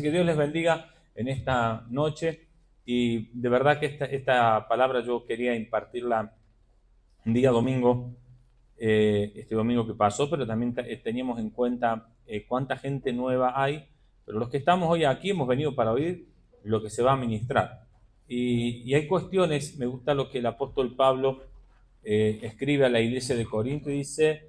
Que Dios les bendiga en esta noche y de verdad que esta palabra yo quería impartirla un día domingo, este domingo que pasó, pero también teníamos en cuenta cuánta gente nueva hay, pero los que estamos hoy aquí hemos venido para oír lo que se va a ministrar. Y hay cuestiones, me gusta lo que el apóstol Pablo escribe a la iglesia de Corinto y dice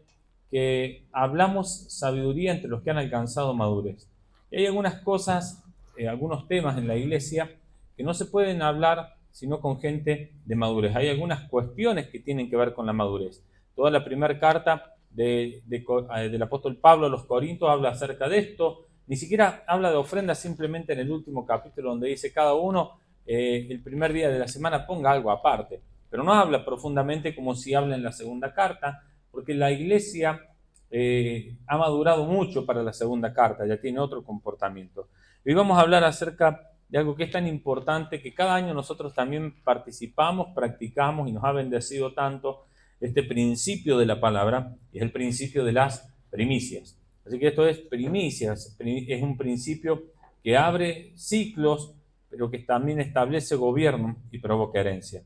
que hablamos sabiduría entre los que han alcanzado madurez. Y hay algunas cosas, algunos temas en la iglesia que no se pueden hablar sino con gente de madurez. Hay algunas cuestiones que tienen que ver con la madurez. Toda la primera carta del apóstol Pablo a los Corintios habla acerca de esto. Ni siquiera habla de ofrendas, simplemente en el último capítulo donde dice cada uno el primer día de la semana ponga algo aparte. Pero no habla profundamente como si habla en la segunda carta, porque la iglesia ha madurado mucho para la segunda carta, ya tiene otro comportamiento. Hoy vamos a hablar acerca de algo que es tan importante, que cada año nosotros también participamos, practicamos y nos ha bendecido tanto este principio de la palabra, y es el principio de las primicias. Así que esto es primicias, es un principio que abre ciclos, pero que también establece gobierno y provoca herencia.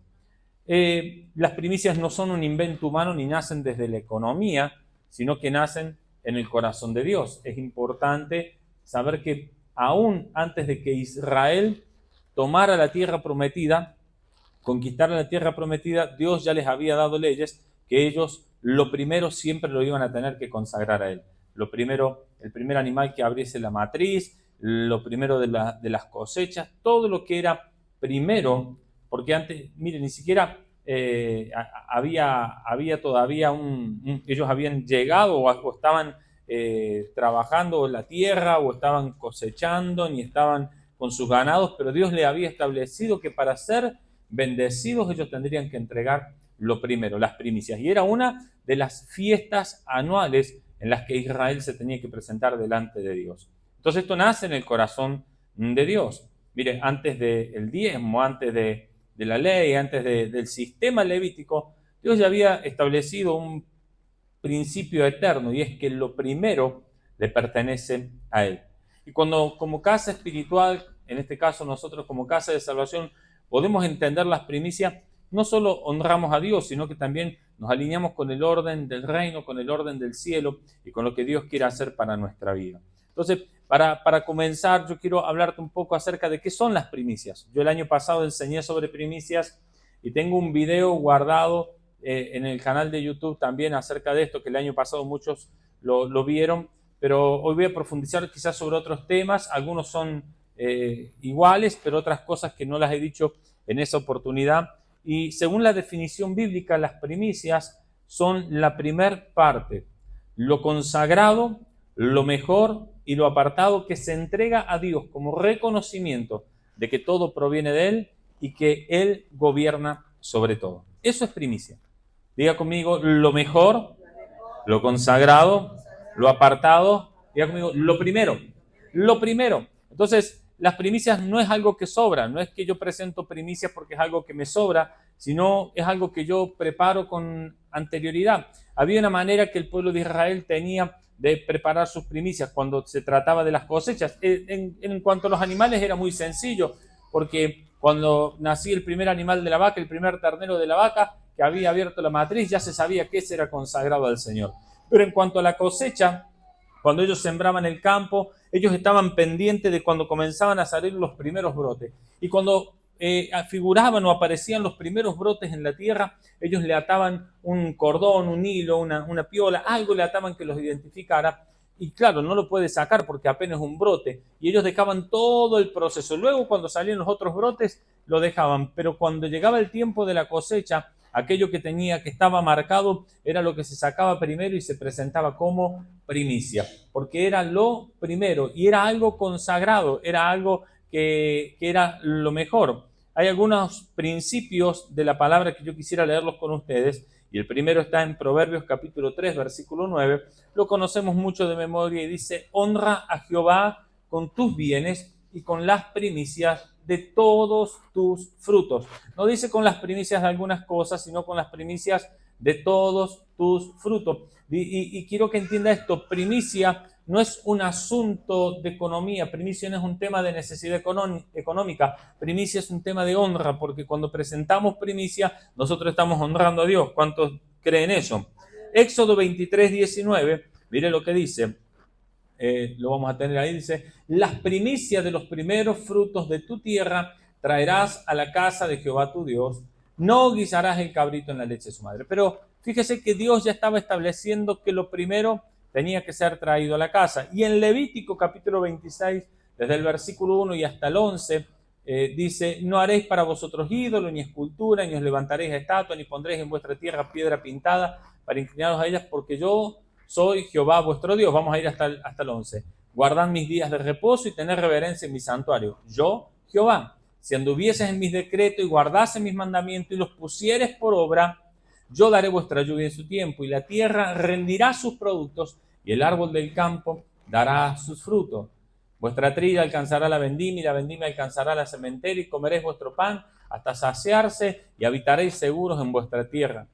Las primicias no son un invento humano ni nacen desde la economía, sino que nacen en el corazón de Dios. Es importante saber que aún antes de que Israel tomara la tierra prometida, conquistara la tierra prometida, Dios ya les había dado leyes que ellos lo primero siempre lo iban a tener que consagrar a Él. Lo primero, el primer animal que abriese la matriz, lo primero de las cosechas, todo lo que era primero, porque antes, miren, ni siquiera había todavía ellos habían llegado o estaban trabajando en la tierra o estaban cosechando, ni estaban con sus ganados, pero Dios le había establecido que para ser bendecidos ellos tendrían que entregar lo primero, las primicias. Y era una de las fiestas anuales en las que Israel se tenía que presentar delante de Dios. Entonces esto nace en el corazón de Dios. Mire, antes del diezmo, antes de la ley, antes del sistema levítico, Dios ya había establecido un principio eterno, y es que lo primero le pertenece a Él. Y cuando como casa espiritual, en este caso nosotros como casa de salvación, podemos entender las primicias, no solo honramos a Dios, sino que también nos alineamos con el orden del reino, con el orden del cielo y con lo que Dios quiere hacer para nuestra vida. Entonces, para comenzar, yo quiero hablarte un poco acerca de qué son las primicias. Yo el año pasado enseñé sobre primicias y tengo un video guardado en el canal de YouTube también acerca de esto, que el año pasado muchos lo vieron, pero hoy voy a profundizar quizás sobre otros temas. Algunos son iguales, pero otras cosas que no las he dicho en esa oportunidad. Y según la definición bíblica, las primicias son la primer parte, lo consagrado, lo mejor y lo apartado que se entrega a Dios como reconocimiento de que todo proviene de Él y que Él gobierna sobre todo. Eso es primicia. Diga conmigo, lo mejor, lo consagrado, lo apartado. Diga conmigo, lo primero. Lo primero. Entonces, las primicias no es algo que sobra, no es que yo presento primicias porque es algo que me sobra, sino es algo que yo preparo con anterioridad. Había una manera que el pueblo de Israel tenía de preparar sus primicias cuando se trataba de las cosechas. En cuanto a los animales era muy sencillo, porque cuando nacía el primer animal de la vaca, el primer ternero de la vaca que había abierto la matriz, ya se sabía que ese era consagrado al Señor. Pero en cuanto a la cosecha, cuando ellos sembraban el campo, ellos estaban pendientes de cuando comenzaban a salir los primeros brotes. Y cuando figuraban o aparecían los primeros brotes en la tierra, ellos le ataban un cordón, un hilo, una piola, algo le ataban que los identificara. Y claro, no lo puede sacar porque apenas es un brote. Y ellos dejaban todo el proceso. Luego, cuando salían los otros brotes, lo dejaban. Pero cuando llegaba el tiempo de la cosecha, aquello que estaba marcado, era lo que se sacaba primero y se presentaba como primicia, porque era lo primero y era algo consagrado, era algo que era lo mejor. Hay algunos principios de la palabra que yo quisiera leerlos con ustedes, y el primero está en Proverbios capítulo 3, versículo 9, lo conocemos mucho de memoria y dice: honra a Jehová con tus bienes y con las primicias de todos tus frutos. No dice con las primicias de algunas cosas, sino con las primicias de todos tus frutos. Y quiero que entienda esto: primicia no es un asunto de economía, primicia no es un tema de necesidad económica, primicia es un tema de honra, porque cuando presentamos primicia, nosotros estamos honrando a Dios. ¿Cuántos creen eso? Éxodo 23, 19, mire lo que dice, lo vamos a tener ahí, dice, las primicias de los primeros frutos de tu tierra traerás a la casa de Jehová tu Dios, no guisarás el cabrito en la leche de su madre. Pero fíjese que Dios ya estaba estableciendo que lo primero tenía que ser traído a la casa. Y en Levítico capítulo 26, desde el versículo 1 y hasta el 11, dice, no haréis para vosotros ídolo, ni escultura, ni os levantaréis estatua, ni pondréis en vuestra tierra piedra pintada para inclinaros a ellas, porque yo soy Jehová vuestro Dios. Vamos a ir hasta el 11. Guardad mis días de reposo y tener reverencia en mi santuario. Yo, Jehová, si anduvieses en mis decretos y guardases mis mandamientos y los pusieres por obra, yo daré vuestra lluvia en su tiempo y la tierra rendirá sus productos y el árbol del campo dará sus frutos. Vuestra trilla alcanzará la vendimia y la vendimia alcanzará la sementera y comeréis vuestro pan hasta saciarse y habitaréis seguros en vuestra tierra.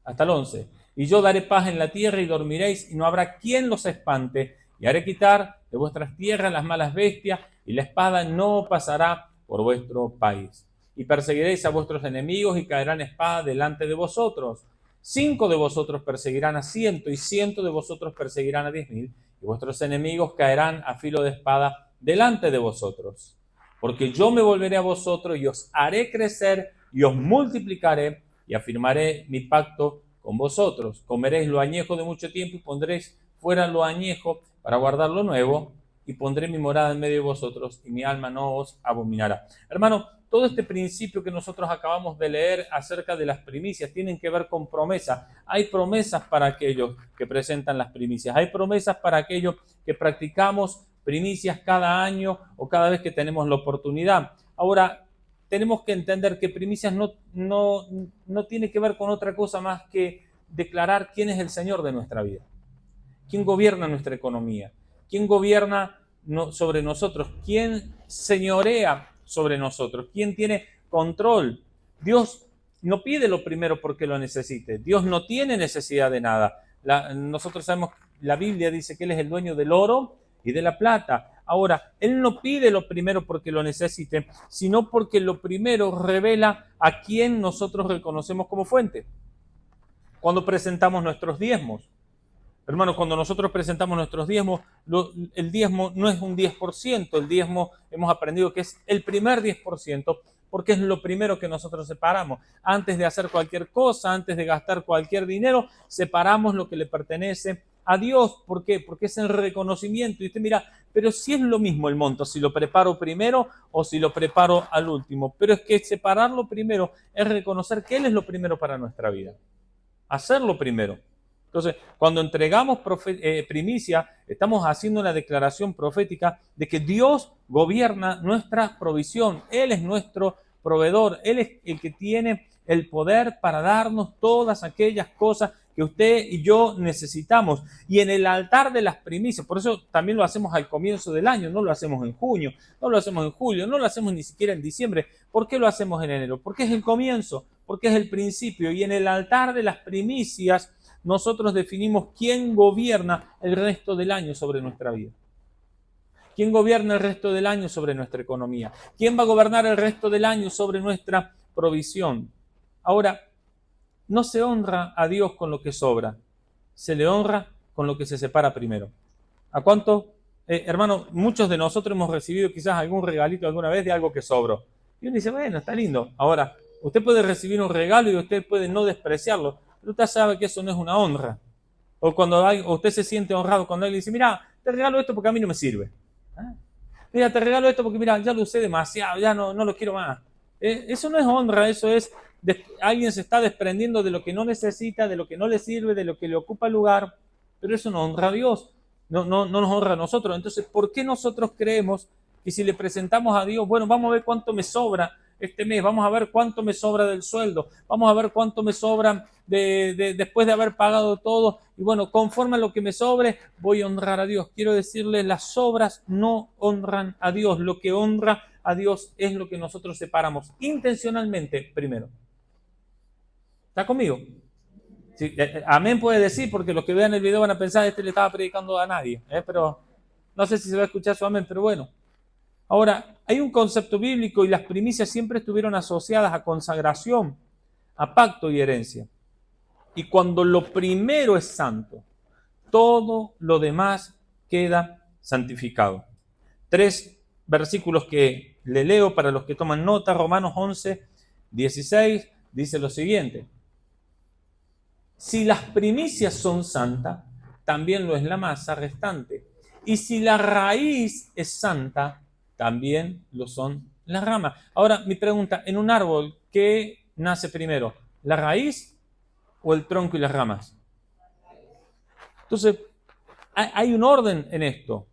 Hasta el 11. Y yo daré paz en la tierra y dormiréis y no habrá quien los espante y haré quitar de vuestras tierras las malas bestias y la espada no pasará por vuestro país. Y perseguiréis a vuestros enemigos y caerán espada delante de vosotros. 5 de vosotros perseguirán a 100 y 100 de vosotros perseguirán a 10,000 y vuestros enemigos caerán a filo de espada delante de vosotros. Porque yo me volveré a vosotros y os haré crecer y os multiplicaré y afirmaré mi pacto con vosotros. Comeréis lo añejo de mucho tiempo y pondréis fuera lo añejo para guardar lo nuevo y pondré mi morada en medio de vosotros y mi alma no os abominará. Hermano, todo este principio que nosotros acabamos de leer acerca de las primicias tienen que ver con promesas. Hay promesas para aquellos que presentan las primicias. Hay promesas para aquellos que practicamos primicias cada año o cada vez que tenemos la oportunidad. Ahora, tenemos que entender que primicias no tiene que ver con otra cosa más que declarar quién es el Señor de nuestra vida. ¿Quién gobierna nuestra economía? ¿Quién gobierna sobre nosotros? ¿Quién señorea sobre nosotros? ¿Quién tiene control? Dios no pide lo primero porque lo necesite. Dios no tiene necesidad de nada. Nosotros sabemos, la Biblia dice que Él es el dueño del oro y de la plata. Ahora, Él no pide lo primero porque lo necesite, sino porque lo primero revela a quién nosotros reconocemos como fuente. Cuando presentamos nuestros diezmos, hermanos, cuando nosotros presentamos nuestros diezmos, el diezmo no es un 10%, el diezmo hemos aprendido que es el primer 10%, porque es lo primero que nosotros separamos. Antes de hacer cualquier cosa, antes de gastar cualquier dinero, separamos lo que le pertenece a Dios. ¿Por qué? Porque es el reconocimiento. Y usted mira, pero si es lo mismo el monto, si lo preparo primero o si lo preparo al último. Pero es que separarlo primero es reconocer que Él es lo primero para nuestra vida. Hacerlo primero. Entonces, cuando entregamos primicia, estamos haciendo una declaración profética de que Dios gobierna nuestra provisión. Él es nuestro proveedor. Él es el que tiene el poder para darnos todas aquellas cosas que usted y yo necesitamos. Y en el altar de las primicias, por eso también lo hacemos al comienzo del año, no lo hacemos en junio, no lo hacemos en julio, no lo hacemos ni siquiera en diciembre. ¿Por qué lo hacemos en enero? Porque es el comienzo, porque es el principio. Y en el altar de las primicias, nosotros definimos quién gobierna el resto del año sobre nuestra vida. ¿Quién gobierna el resto del año sobre nuestra economía? ¿Quién va a gobernar el resto del año sobre nuestra provisión? Ahora, no se honra a Dios con lo que sobra, se le honra con lo que se separa primero. ¿A cuánto? Hermano, muchos de nosotros hemos recibido quizás algún regalito alguna vez de algo que sobró. Y uno dice, bueno, está lindo. Ahora, usted puede recibir un regalo y usted puede no despreciarlo, pero usted sabe que eso no es una honra. O cuando usted se siente honrado cuando alguien dice, mira, te regalo esto porque a mí no me sirve. ¿Ah? Mira, te regalo esto porque mira, ya lo usé demasiado, ya no lo quiero más. Eso no es honra, eso es, alguien se está desprendiendo de lo que no necesita, de lo que no le sirve, de lo que le ocupa lugar, pero eso no honra a Dios, no nos honra a nosotros. Entonces, ¿por qué nosotros creemos que si le presentamos a Dios, bueno, vamos a ver cuánto me sobra este mes, vamos a ver cuánto me sobra del sueldo, vamos a ver cuánto me sobra después de haber pagado todo, y bueno, conforme a lo que me sobre, voy a honrar a Dios? Quiero decirle, las obras no honran a Dios. Lo que honra a Dios es lo que nosotros separamos intencionalmente primero. ¿Está conmigo? Sí, amén puede decir, porque los que vean el video van a pensar que le estaba predicando a nadie, pero no sé si se va a escuchar su amén, pero bueno. Ahora, hay un concepto bíblico y las primicias siempre estuvieron asociadas a consagración, a pacto y herencia. Y cuando lo primero es santo, todo lo demás queda santificado. 3 versículos que le leo para los que toman nota. Romanos 11, 16, dice lo siguiente. Si las primicias son santas, también lo es la masa restante. Y si la raíz es santa, también lo son las ramas. Ahora, mi pregunta, en un árbol, ¿qué nace primero? ¿La raíz o el tronco y las ramas? Entonces, hay un orden en esto.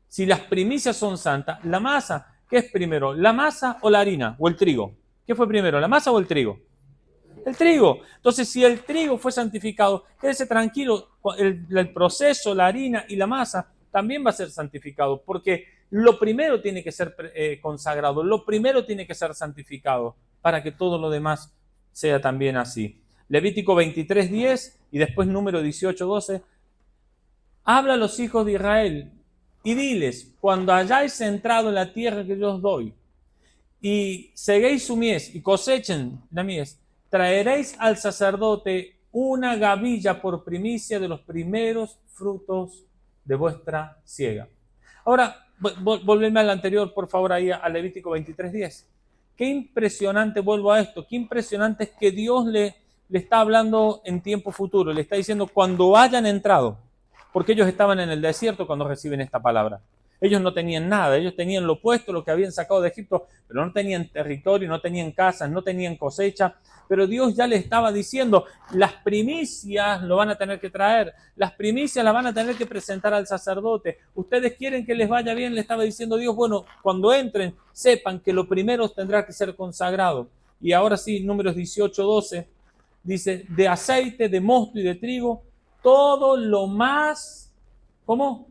Si las primicias son santas, la masa, ¿qué es primero? ¿La masa o la harina o el trigo? ¿Qué fue primero, la masa o el trigo? El trigo. Entonces, si el trigo fue santificado, quédese tranquilo, el proceso, la harina y la masa también va a ser santificado, porque lo primero tiene que ser consagrado, lo primero tiene que ser santificado, para que todo lo demás sea también así. Levítico 23:10 y después número 18:12. Habla a los hijos de Israel y diles, cuando hayáis entrado en la tierra que yo os doy, y seguéis su mies y cosechen la mies, traeréis al sacerdote una gavilla por primicia de los primeros frutos de vuestra siega. Ahora, volveme al anterior, por favor, ahí a Levítico 23:10. Qué impresionante, vuelvo a esto, qué impresionante es que Dios le está hablando en tiempo futuro, le está diciendo cuando hayan entrado, porque ellos estaban en el desierto cuando reciben esta palabra. Ellos no tenían nada, ellos tenían lo opuesto, lo que habían sacado de Egipto, pero no tenían territorio, no tenían casas, no tenían cosecha. Pero Dios ya les estaba diciendo, las primicias lo van a tener que traer, las primicias las van a tener que presentar al sacerdote. Ustedes quieren que les vaya bien, le estaba diciendo Dios, bueno, cuando entren, sepan que lo primero tendrá que ser consagrado. Y ahora sí, números 18:12, dice, de aceite, de mosto y de trigo, todo lo más, ¿cómo?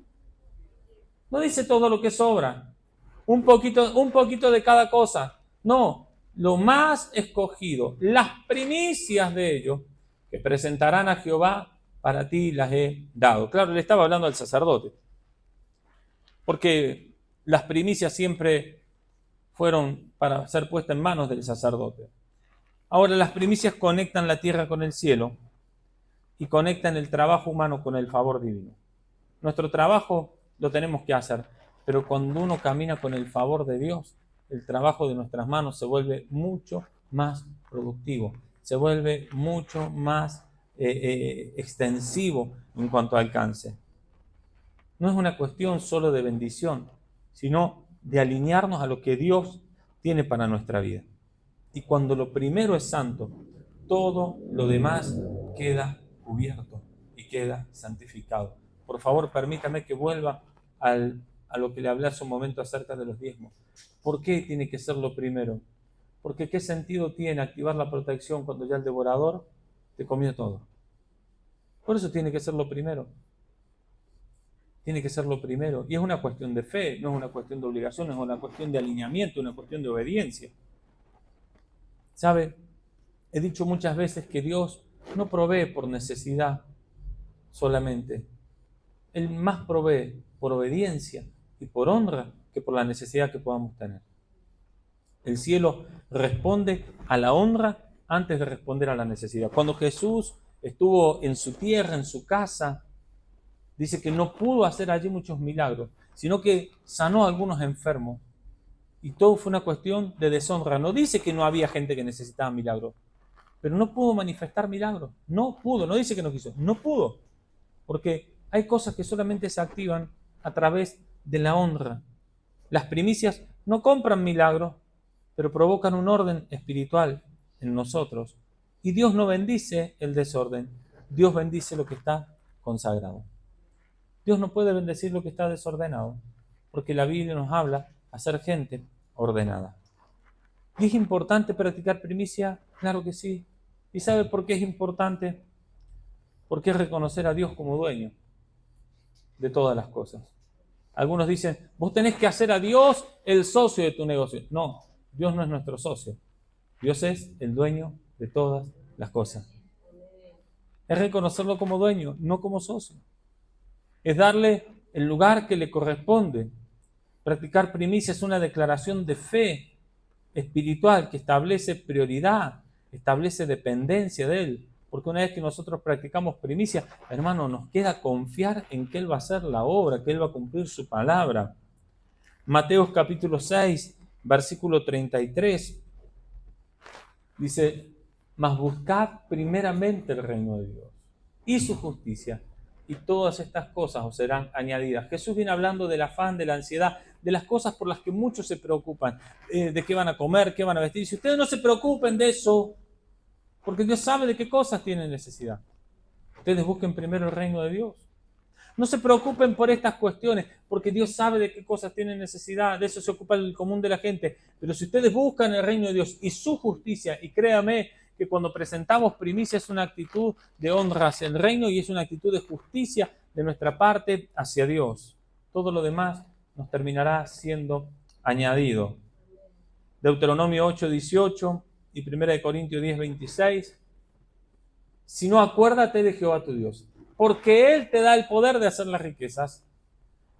No dice todo lo que sobra, un poquito de cada cosa. No, lo más escogido, las primicias de ellos que presentarán a Jehová, para ti las he dado. Claro, le estaba hablando al sacerdote, porque las primicias siempre fueron para ser puestas en manos del sacerdote. Ahora las primicias conectan la tierra con el cielo y conectan el trabajo humano con el favor divino. Nuestro trabajo lo tenemos que hacer, pero cuando uno camina con el favor de Dios, el trabajo de nuestras manos se vuelve mucho más productivo, se vuelve mucho más extensivo en cuanto a alcance. No es una cuestión solo de bendición, sino de alinearnos a lo que Dios tiene para nuestra vida. Y cuando lo primero es santo, todo lo demás queda cubierto y queda santificado. Por favor, permítame que vuelva a lo que le hablé hace un momento acerca de los diezmos. ¿Por qué tiene que ser lo primero? Porque ¿qué sentido tiene activar la protección cuando ya el devorador te comió todo? Por eso tiene que ser lo primero. Tiene que ser lo primero. Y es una cuestión de fe, no es una cuestión de obligación, es una cuestión de alineamiento, una cuestión de obediencia. ¿Sabe? He dicho muchas veces que Dios no provee por necesidad solamente. Él más provee por obediencia y por honra que por la necesidad que podamos tener. El cielo responde a la honra antes de responder a la necesidad. Cuando Jesús estuvo en su tierra, en su casa, dice que no pudo hacer allí muchos milagros, sino que sanó a algunos enfermos. Y todo fue una cuestión de deshonra. No dice que no había gente que necesitaba milagros, pero no pudo manifestar milagros. No pudo, no dice que no quiso, no pudo. Porque hay cosas que solamente se activan a través de la honra. Las primicias no compran milagros, pero provocan un orden espiritual en nosotros. Y Dios no bendice el desorden, Dios bendice lo que está consagrado. Dios no puede bendecir lo que está desordenado, porque la Biblia nos habla a ser gente ordenada. ¿Y es importante practicar primicia? Claro que sí. ¿Y sabe por qué es importante? Porque es reconocer a Dios como dueño de todas las cosas. Algunos dicen, vos tenés que hacer a Dios el socio de tu negocio. No, Dios no es nuestro socio. Dios es el dueño de todas las cosas. Es reconocerlo como dueño, no como socio. Es darle el lugar que le corresponde. Practicar primicia es una declaración de fe espiritual que establece prioridad, establece dependencia de Él. Porque una vez que nosotros practicamos primicia, hermano, nos queda confiar en que Él va a hacer la obra, que Él va a cumplir su palabra. Mateo capítulo 6, versículo 33, dice, mas buscad primeramente el reino de Dios y su justicia, y todas estas cosas os serán añadidas. Jesús viene hablando del afán, de la ansiedad, de las cosas por las que muchos se preocupan, de qué van a comer, qué van a vestir. Si ustedes no se preocupen de eso, porque Dios sabe de qué cosas tienen necesidad. Ustedes busquen primero el reino de Dios. No se preocupen por estas cuestiones, porque Dios sabe de qué cosas tienen necesidad, de eso se ocupa el común de la gente. Pero si ustedes buscan el reino de Dios y su justicia, y créame que cuando presentamos primicia es una actitud de honra hacia el reino y es una actitud de justicia de nuestra parte hacia Dios. Todo lo demás nos terminará siendo añadido. Deuteronomio 8:18 y 1 Corintios 10:26. Si no, acuérdate de Jehová tu Dios, porque Él te da el poder de hacer las riquezas,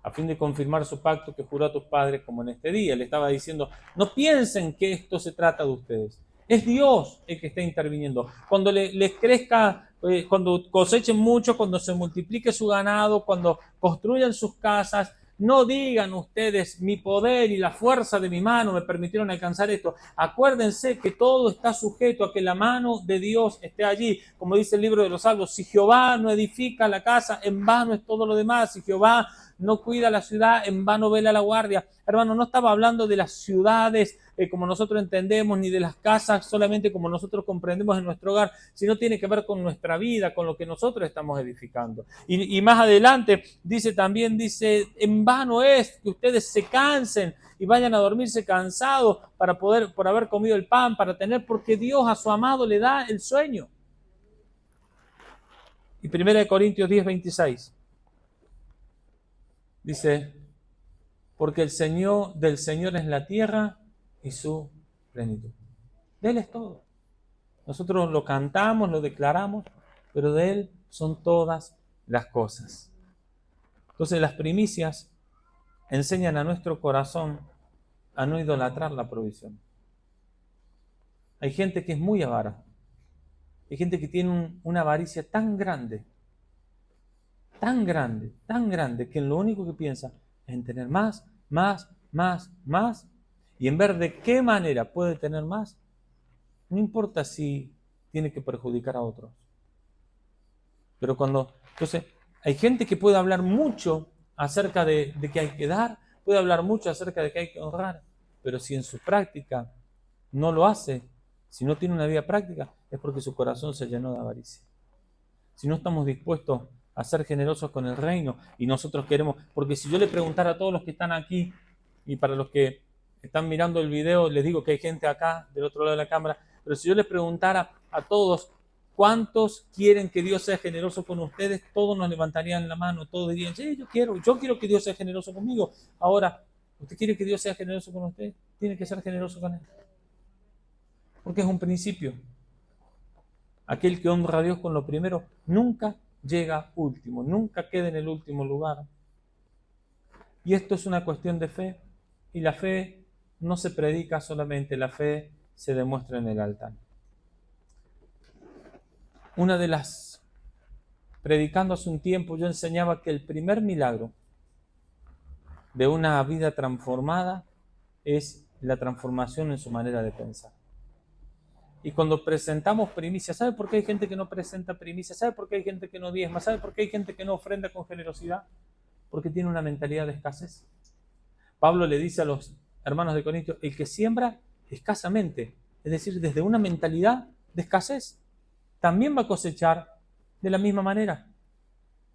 a fin de confirmar su pacto que juró a tus padres como en este día. Le estaba diciendo, no piensen que esto se trata de ustedes. Es Dios el que está interviniendo. Cuando les crezca, cuando cosechen mucho, cuando se multiplique su ganado, cuando construyan sus casas, no digan ustedes, mi poder y la fuerza de mi mano me permitieron alcanzar esto. Acuérdense que todo está sujeto a que la mano de Dios esté allí. Como dice el libro de los Salmos, si Jehová no edifica la casa, en vano es todo lo demás. Si Jehová no cuida la ciudad, en vano vela la guardia. Hermano, no estaba hablando de las ciudades como nosotros entendemos, ni de las casas solamente como nosotros comprendemos en nuestro hogar, sino tiene que ver con nuestra vida, con lo que nosotros estamos edificando. Y más adelante también dice, en vano es que ustedes se cansen y vayan a dormirse cansados por haber comido el pan, para tener, porque Dios a su amado le da el sueño. Y 1 Corintios 10:26 dice, porque del Señor es la tierra y su plenitud. De Él es todo. Nosotros lo cantamos, lo declaramos, pero de Él son todas las cosas. Entonces las primicias enseñan a nuestro corazón a no idolatrar la provisión. Hay gente que es muy avara. Hay gente que tiene una avaricia tan grande, que lo único que piensa es en tener más, y en ver de qué manera puede tener más, no importa si tiene que perjudicar a otros. Pero entonces, hay gente que puede hablar mucho acerca de que hay que dar, puede hablar mucho acerca de que hay que honrar, pero si en su práctica no lo hace, si no tiene una vida práctica, es porque su corazón se llenó de avaricia. Si no estamos dispuestos a ser generosos con el reino y nosotros queremos, porque si yo le preguntara a todos los que están aquí, y para los que están mirando el video, les digo que hay gente acá del otro lado de la cámara, pero si yo les preguntara a todos cuántos quieren que Dios sea generoso con ustedes, todos nos levantarían la mano, todos dirían, sí, yo quiero que Dios sea generoso conmigo. Ahora, ¿usted quiere que Dios sea generoso con usted? Tiene que ser generoso con Él, porque es un principio. Aquel que honra a Dios con lo primero nunca llega último, nunca queda en el último lugar. Y esto es una cuestión de fe, y la fe no se predica solamente, la fe se demuestra en el altar. Predicando hace un tiempo, yo enseñaba que el primer milagro de una vida transformada es la transformación en su manera de pensar. Y cuando presentamos primicias, ¿sabe por qué hay gente que no presenta primicias? ¿Sabe por qué hay gente que no diezma? ¿Sabe por qué hay gente que no ofrenda con generosidad? Porque tiene una mentalidad de escasez. Pablo le dice a los hermanos de Corintios, el que siembra escasamente, es decir, desde una mentalidad de escasez, también va a cosechar de la misma manera.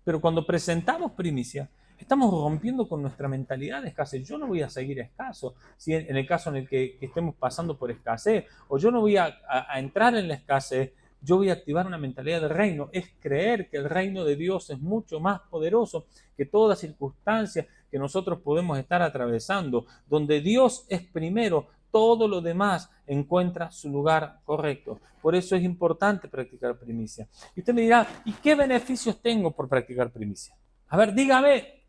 Pero cuando presentamos primicia, estamos rompiendo con nuestra mentalidad de escasez. Yo no voy a seguir escaso, si en el caso en el que estemos pasando por escasez, o yo no voy a entrar en la escasez, yo voy a activar una mentalidad de reino. Es creer que el reino de Dios es mucho más poderoso que toda circunstancia que nosotros podemos estar atravesando. Donde Dios es primero, todo lo demás encuentra su lugar correcto. Por eso es importante practicar primicia. Y usted me dirá, ¿y qué beneficios tengo por practicar primicia? A ver, dígame,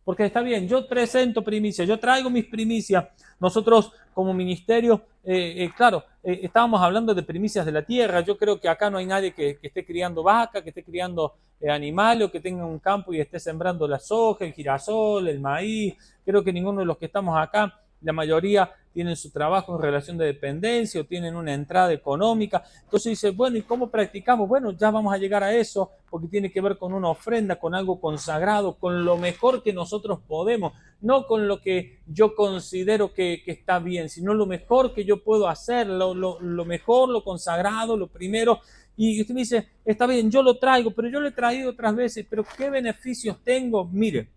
porque está bien, yo presento primicia, yo traigo mis primicias. Nosotros como ministerio, estábamos hablando de primicias de la tierra. Yo creo que acá no hay nadie que esté criando vaca, que esté criando animales o que tenga un campo y esté sembrando la soja, el girasol, el maíz. Creo que ninguno de los que estamos acá, la mayoría tienen su trabajo en relación de dependencia o tienen una entrada económica. Entonces dice, bueno, ¿y cómo practicamos? Bueno, ya vamos a llegar a eso porque tiene que ver con una ofrenda, con algo consagrado, con lo mejor que nosotros podemos, no con lo que yo considero que está bien, sino lo mejor que yo puedo hacer, lo mejor, lo consagrado, lo primero. Y usted me dice, está bien, yo lo traigo, pero yo lo he traído otras veces, pero ¿qué beneficios tengo? Mire,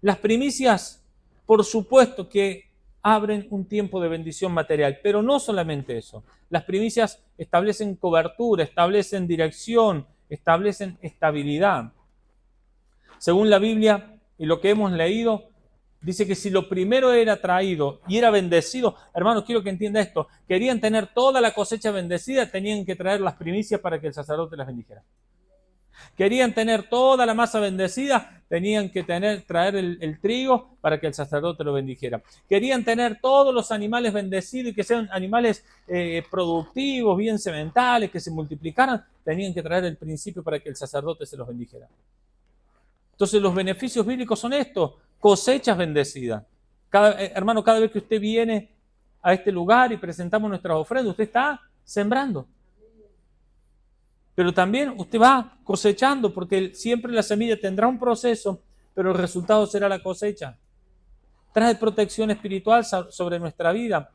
las primicias, por supuesto que abren un tiempo de bendición material, pero no solamente eso. Las primicias establecen cobertura, establecen dirección, establecen estabilidad. Según la Biblia y lo que hemos leído, dice que si lo primero era traído y era bendecido, hermanos, quiero que entienda esto, querían tener toda la cosecha bendecida, tenían que traer las primicias para que el sacerdote las bendijera. Querían tener toda la masa bendecida, tenían que traer el trigo para que el sacerdote lo bendijera. Querían tener todos los animales bendecidos y que sean animales productivos, bien sementales, que se multiplicaran, tenían que traer el principio para que el sacerdote se los bendijera. Entonces los beneficios bíblicos son estos, cosechas bendecidas. Hermano, cada vez que usted viene a este lugar y presentamos nuestras ofrendas, usted está sembrando. Pero también usted va cosechando, porque siempre la semilla tendrá un proceso, pero el resultado será la cosecha. Trae protección espiritual sobre nuestra vida.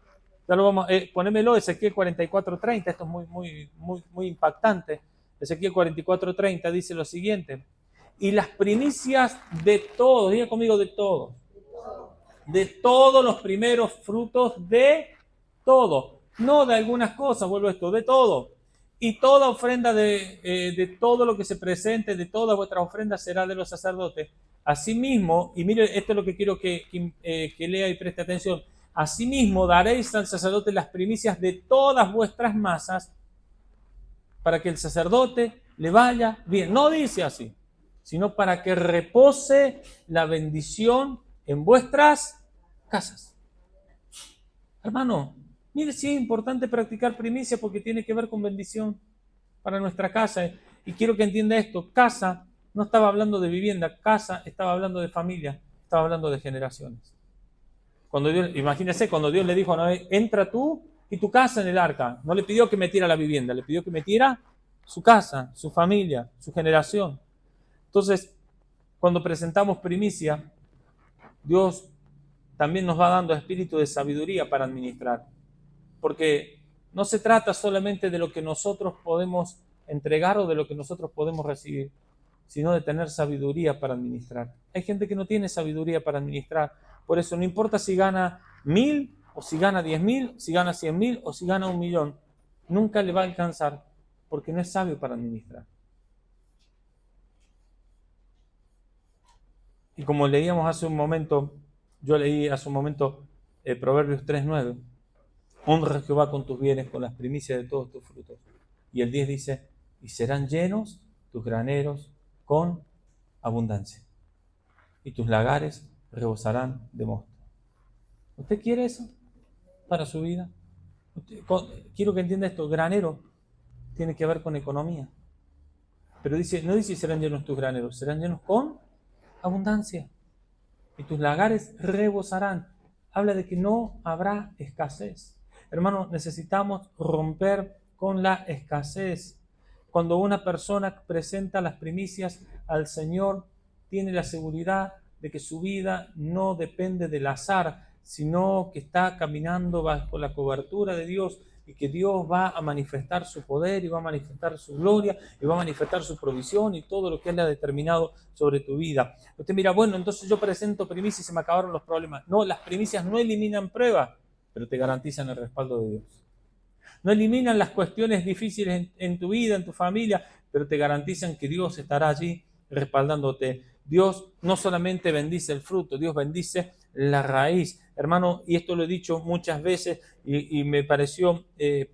Ya lo vamos, ponémelo, Ezequiel 44:30, esto es muy impactante. Ezequiel 44:30 dice lo siguiente: y las primicias de todos, diga conmigo de todos los primeros frutos de todo, no de algunas cosas, vuelvo a esto, de todo. Y toda ofrenda de todo lo que se presente, de todas vuestras ofrendas será de los sacerdotes. Asimismo, y mire, esto es lo que quiero que lea y preste atención. Asimismo, daréis al sacerdote las primicias de todas vuestras masas para que el sacerdote le vaya bien. No dice así, sino para que repose la bendición en vuestras casas. Hermano, mire, sí es importante practicar primicia porque tiene que ver con bendición para nuestra casa. Y quiero que entienda esto, casa no estaba hablando de vivienda, casa estaba hablando de familia, estaba hablando de generaciones. Imagínese, cuando Dios le dijo a Noé, entra tú y tu casa en el arca, no le pidió que metiera la vivienda, le pidió que metiera su casa, su familia, su generación. Entonces, cuando presentamos primicia, Dios también nos va dando espíritu de sabiduría para administrar. Porque no se trata solamente de lo que nosotros podemos entregar o de lo que nosotros podemos recibir, sino de tener sabiduría para administrar. Hay gente que no tiene sabiduría para administrar. Por eso no importa si gana 1.000 o si gana 10.000, si gana 100.000 o si gana 1.000.000. Nunca le va a alcanzar porque no es sabio para administrar. Y como leíamos hace un momento, yo leí hace un momento Proverbios 3:9. Honra a Jehová con tus bienes, con las primicias de todos tus frutos. Y el 10 dice, y serán llenos tus graneros con abundancia. Y tus lagares rebosarán de mosto. ¿Usted quiere eso para su vida? Quiero que entienda esto, granero tiene que ver con economía. Pero no dice serán llenos tus graneros, serán llenos con abundancia. Y tus lagares rebosarán. Habla de que no habrá escasez. Hermanos, necesitamos romper con la escasez. Cuando una persona presenta las primicias al Señor, tiene la seguridad de que su vida no depende del azar, sino que está caminando bajo la cobertura de Dios y que Dios va a manifestar su poder y va a manifestar su gloria y va a manifestar su provisión y todo lo que Él ha determinado sobre tu vida. Usted mira, bueno, entonces yo presento primicias y se me acabaron los problemas. No, las primicias no eliminan pruebas, pero te garantizan el respaldo de Dios. No eliminan las cuestiones difíciles en tu vida, en tu familia, pero te garantizan que Dios estará allí respaldándote. Dios no solamente bendice el fruto, Dios bendice la raíz. hermano, y esto lo he dicho muchas veces y me pareció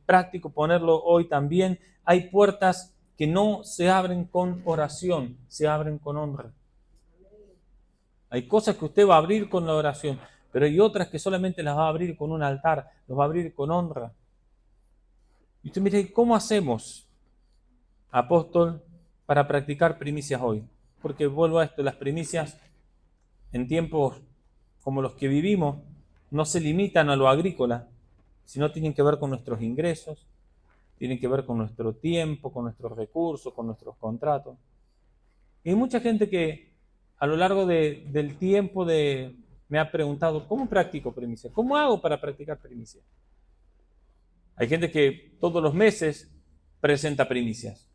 práctico ponerlo hoy también, hay puertas que no se abren con oración, se abren con honra. Hay cosas que usted va a abrir con la oración, pero hay otras que solamente las va a abrir con un altar, las va a abrir con honra. Y usted mire, ¿cómo hacemos, apóstol, para practicar primicias hoy? Porque vuelvo a esto, las primicias en tiempos como los que vivimos no se limitan a lo agrícola, sino tienen que ver con nuestros ingresos, tienen que ver con nuestro tiempo, con nuestros recursos, con nuestros contratos. Y hay mucha gente que a lo largo del tiempo me ha preguntado, ¿cómo practico primicias? ¿Cómo hago para practicar primicias? Hay gente que todos los meses presenta primicias,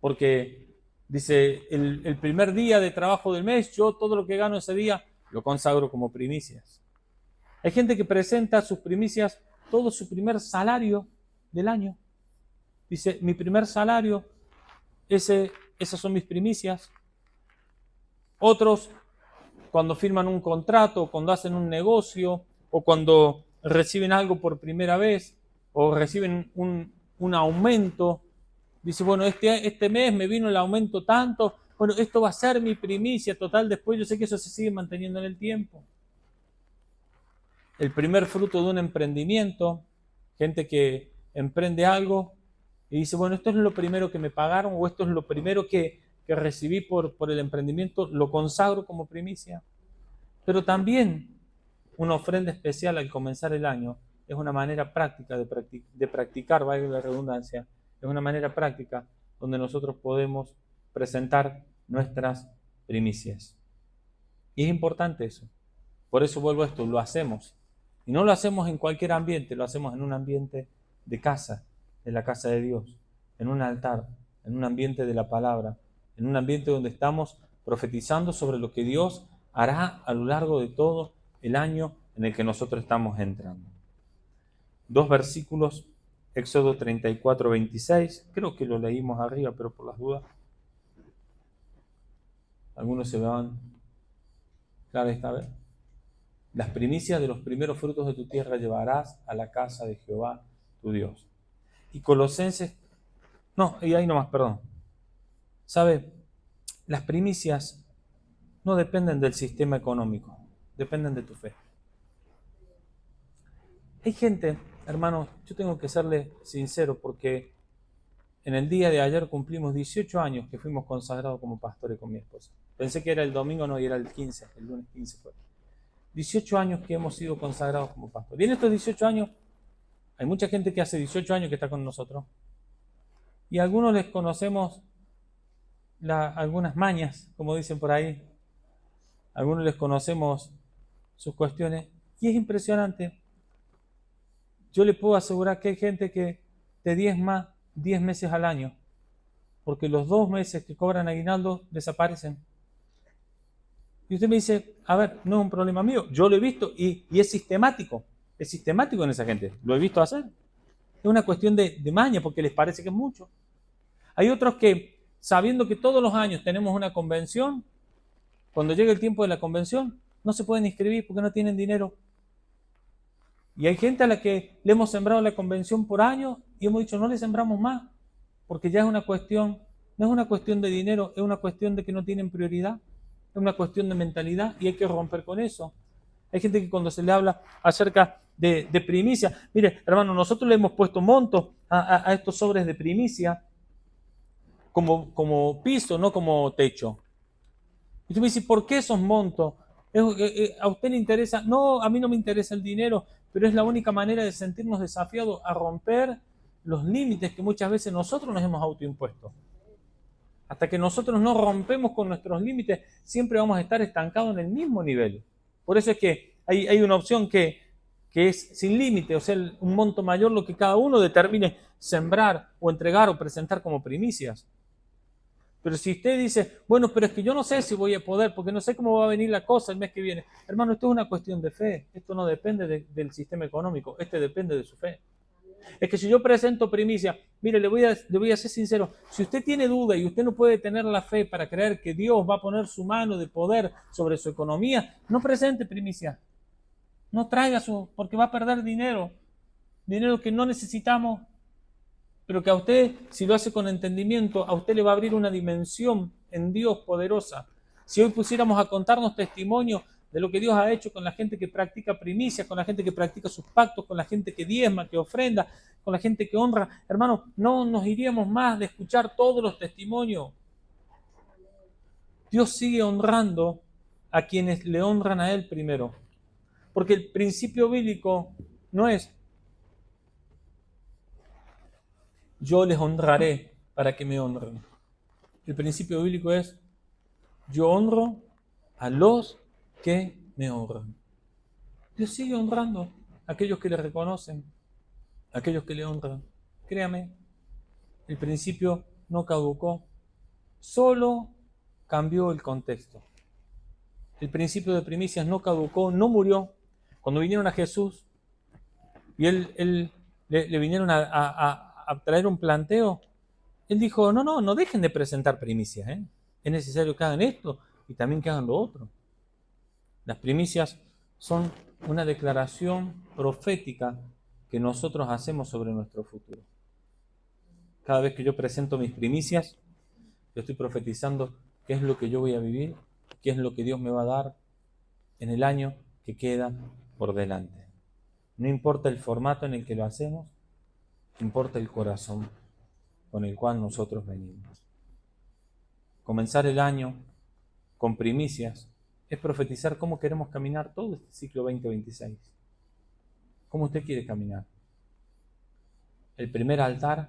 porque dice, el primer día de trabajo del mes, yo todo lo que gano ese día lo consagro como primicias. Hay gente que presenta sus primicias, todo su primer salario del año. Dice, mi primer salario, esas son mis primicias. Otros, cuando firman un contrato, cuando hacen un negocio, o cuando reciben algo por primera vez, o reciben un aumento, dice, bueno, este mes me vino el aumento tanto, bueno, esto va a ser mi primicia total, después yo sé que eso se sigue manteniendo en el tiempo. El primer fruto de un emprendimiento, gente que emprende algo y dice, bueno, esto es lo primero que me pagaron, o esto es lo primero que recibí por el emprendimiento, lo consagro como primicia. Pero también una ofrenda especial al comenzar el año es una manera práctica de practicar, valga la redundancia, es una manera práctica donde nosotros podemos presentar nuestras primicias. Y es importante eso. Por eso vuelvo a esto, lo hacemos. Y no lo hacemos en cualquier ambiente, lo hacemos en un ambiente de casa, de la casa de Dios, en un altar, en un ambiente de la palabra, en un ambiente donde estamos profetizando sobre lo que Dios hará a lo largo de todo el año en el que nosotros estamos entrando. 2 versículos, Éxodo 34, 26, creo que lo leímos arriba, pero por las dudas, algunos se van, claro, esta vez. Las primicias de los primeros frutos de tu tierra llevarás a la casa de Jehová, tu Dios. Y Colosenses, no, y ahí nomás, perdón. ¿Sabe? Las primicias no dependen del sistema económico, dependen de tu fe. Hay gente, hermanos, yo tengo que serle sincero porque en el día de ayer cumplimos 18 años que fuimos consagrados como pastores con mi esposa. Pensé que era el domingo, no, y era el 15, el lunes 15 fue. 18 años que hemos sido consagrados como pastores. Y en estos 18 años, hay mucha gente que hace 18 años que está con nosotros. Y a algunos les conocemos algunas mañas, como dicen por ahí. A algunos les conocemos sus cuestiones. Y es impresionante. Yo le puedo asegurar que hay gente que te diezma 10 meses al año. Porque los 2 meses que cobran aguinaldo desaparecen. Y usted me dice, a ver, no es un problema mío. Yo lo he visto y es sistemático. Es sistemático en esa gente. Lo he visto hacer. Es una cuestión de maña porque les parece que es mucho. Hay otros que, sabiendo que todos los años tenemos una convención, cuando llega el tiempo de la convención, no se pueden inscribir porque no tienen dinero. Y hay gente a la que le hemos sembrado la convención por años y hemos dicho, no le sembramos más, porque ya es una cuestión, no es una cuestión de dinero, es una cuestión de que no tienen prioridad, es una cuestión de mentalidad y hay que romper con eso. Hay gente que cuando se le habla acerca de primicia, mire, hermano, nosotros le hemos puesto montos a estos sobres de primicia como piso, no como techo. Y tú me dices, ¿por qué esos montos? ¿A usted le interesa? No, a mí no me interesa el dinero, pero es la única manera de sentirnos desafiados a romper los límites que muchas veces nosotros nos hemos autoimpuesto. Hasta que nosotros no rompemos con nuestros límites, siempre vamos a estar estancados en el mismo nivel. Por eso es que hay una opción que es sin límite, o sea, un monto mayor, lo que cada uno determine sembrar o entregar o presentar como primicias. Pero si usted dice, bueno, pero es que yo no sé si voy a poder, porque no sé cómo va a venir la cosa el mes que viene. Hermano, esto es una cuestión de fe. Esto no depende del sistema económico. Depende de su fe. Es que si yo presento primicia, mire, le voy a ser sincero. Si usted tiene duda y usted no puede tener la fe para creer que Dios va a poner su mano de poder sobre su economía, no presente primicia. No traiga porque va a perder dinero. Dinero que no necesitamos, pero que a usted, si lo hace con entendimiento, a usted le va a abrir una dimensión en Dios poderosa. Si hoy pusiéramos a contarnos testimonios de lo que Dios ha hecho con la gente que practica primicias, con la gente que practica sus pactos, con la gente que diezma, que ofrenda, con la gente que honra, hermano, no nos iríamos más de escuchar todos los testimonios. Dios sigue honrando a quienes le honran a Él primero. Porque el principio bíblico no es yo les honraré para que me honren. El principio bíblico es yo honro a los que me honran. Dios sigue honrando a aquellos que le reconocen, a aquellos que le honran. Créame, el principio no caducó, solo cambió el contexto. El principio de primicias no caducó, no murió. Cuando vinieron a Jesús y le vinieron a traer un planteo, Él dijo, no dejen de presentar primicias, ¿eh? Es necesario que hagan esto y también que hagan lo otro. Las primicias son una declaración profética que nosotros hacemos sobre nuestro futuro. Cada vez que yo presento mis primicias, yo estoy profetizando qué es lo que yo voy a vivir, qué es lo que Dios me va a dar en el año que queda por delante. No importa el formato en el que lo hacemos, importa el corazón con el cual nosotros venimos. Comenzar el año con primicias es profetizar cómo queremos caminar todo este ciclo 2026. ¿Cómo usted quiere caminar? El primer altar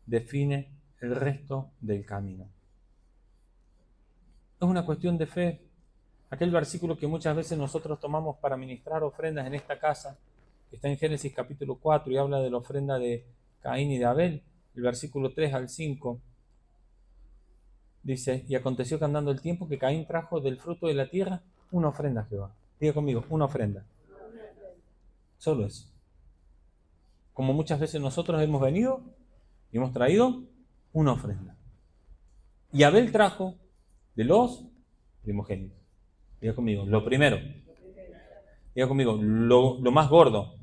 define el resto del camino. Es una cuestión de fe. Aquel versículo que muchas veces nosotros tomamos para ministrar ofrendas en esta casa, que está en Génesis capítulo 4 y habla de la ofrenda de Caín y de Abel, el versículo 3 al 5, dice, y aconteció que andando el tiempo que Caín trajo del fruto de la tierra una ofrenda a Jehová. Diga conmigo, una ofrenda. Solo eso. Como muchas veces nosotros hemos venido y hemos traído una ofrenda. Y Abel trajo de los primogénitos. Diga conmigo, lo primero. Diga conmigo, lo más gordo.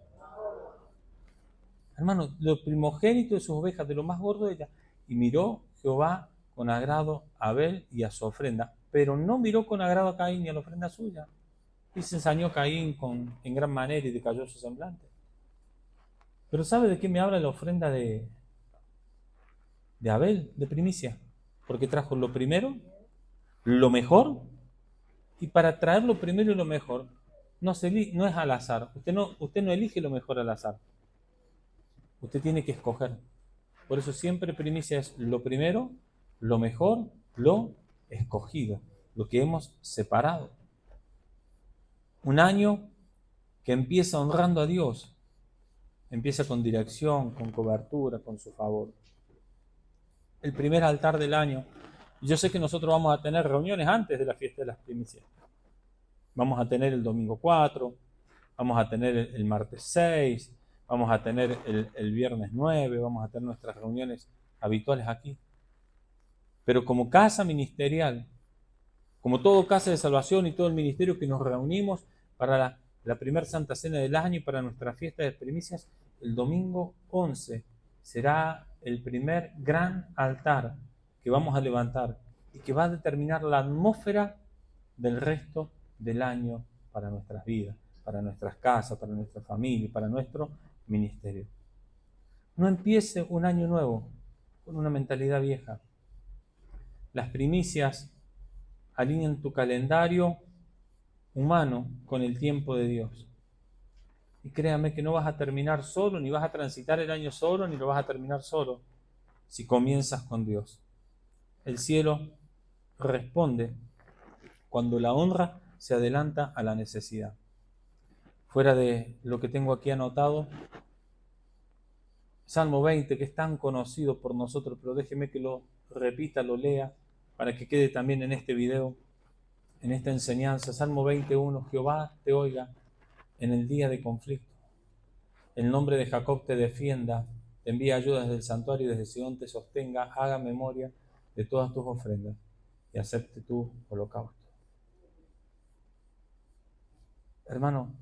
Hermano, lo primogénito de sus ovejas, de lo más gordo de ellas. Y miró Jehová con agrado a Abel y a su ofrenda, pero no miró con agrado a Caín y a la ofrenda suya. Y se ensañó Caín en gran manera y decayó su semblante. Pero ¿sabe de qué me habla la ofrenda de Abel, de primicia? Porque trajo lo primero, lo mejor, y para traer lo primero y lo mejor, no es al azar. Usted no elige lo mejor al azar. Usted tiene que escoger. Por eso siempre primicia es lo primero, lo mejor, lo escogido, lo que hemos separado. Un año que empieza honrando a Dios, empieza con dirección, con cobertura, con su favor. El primer altar del año. Yo sé que nosotros vamos a tener reuniones antes de la fiesta de las primicias. Vamos a tener el domingo 4, vamos a tener el martes 6, vamos a tener el viernes 9, vamos a tener nuestras reuniones habituales aquí. Pero como casa ministerial, como todo casa de salvación y todo el ministerio que nos reunimos para la primera Santa Cena del año y para nuestra fiesta de primicias, el domingo 11 será el primer gran altar que vamos a levantar y que va a determinar la atmósfera del resto del año para nuestras vidas, para nuestras casas, para nuestra familia, para nuestro ministerio. No empiece un año nuevo con una mentalidad vieja. Las primicias alinean tu calendario humano con el tiempo de Dios. Y créame que no vas a terminar solo, ni vas a transitar el año solo, ni lo vas a terminar solo, si comienzas con Dios. El cielo responde cuando la honra se adelanta a la necesidad. Fuera de lo que tengo aquí anotado, Salmo 20, que es tan conocido por nosotros, pero déjeme que lo repita, lo lea, para que quede también en este video, en esta enseñanza. Salmo 21, Jehová te oiga en el día de conflicto. El nombre de Jacob te defienda, te envía ayuda desde el santuario y desde Sion te sostenga, haga memoria de todas tus ofrendas y acepte tu holocausto. Hermano,